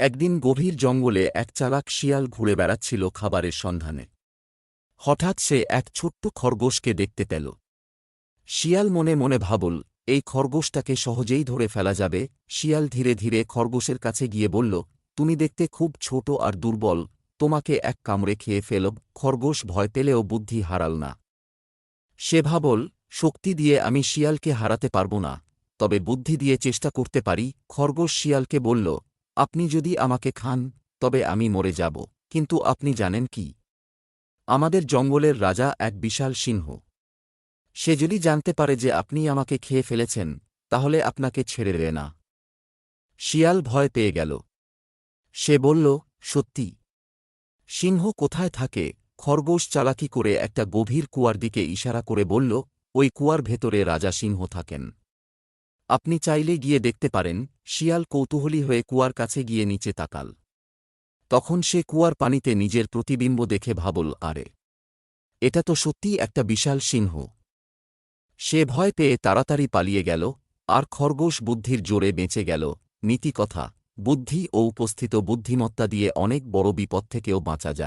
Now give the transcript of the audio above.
একদিন গভীর জঙ্গলে এক চালাক শিয়াল ঘুরে বেড়াচ্ছিল খাবারের সন্ধানে। হঠাৎ সে এক ছোট্ট খরগোশকে দেখতে পেল। শিয়াল মনে মনে ভাবল, এই খরগোশটাকে সহজেই ধরে ফেলা যাবে। শিয়াল ধীরে ধীরে খরগোশের কাছে গিয়ে বলল, তুমি দেখতে খুব ছোট আর দুর্বল, তোমাকে এক কামড়ে খেয়ে ফেলব। খরগোশ ভয় পেলেও বুদ্ধি হারাল না। সে ভাবল, শক্তি দিয়ে আমি শিয়ালকে হারাতে পারব না, তবে বুদ্ধি দিয়ে চেষ্টা করতে পারি। খরগোশ শিয়ালকে বলল, আপনি যদি আমাকে খান তবে আমি মরে যাব, কিন্তু আপনি জানেন কি? আমাদের জঙ্গলের রাজা এক বিশাল সিংহ। সে যদি জানতে পারে যে আপনি আমাকে খেয়ে ফেলেছেন, তাহলে আপনাকে ছেড়ে দেবে না। শিয়াল ভয় পেয়ে গেল। সে বলল, সত্যি? সিংহ কোথায় থাকে? খরগোশ চালাকি করে একটা গভীর কুয়ার দিকে ইশারা করে বলল, ওই কুয়ার ভেতরে রাজা সিংহ থাকেন। আপনি চাইলে গিয়ে দেখতে পারেন। শিয়াল কৌতূহলী হয়ে কুয়ার কাছে গিয়ে নিচে তাকাল। তখন সে কুয়ার পানিতে নিজের প্রতিবিম্ব দেখে ভাবল, আরে, এটা তো সত্যিই একটা বিশাল সিংহ। সে ভয় পেয়ে তাড়াতাড়ি পালিয়ে গেল, আর খরগোশ বুদ্ধির জোরে বেঁচে গেল। নীতিকথা: বুদ্ধি ও উপস্থিত বুদ্ধিমত্তা দিয়ে অনেক বড় বিপদ থেকেও বাঁচা যায়।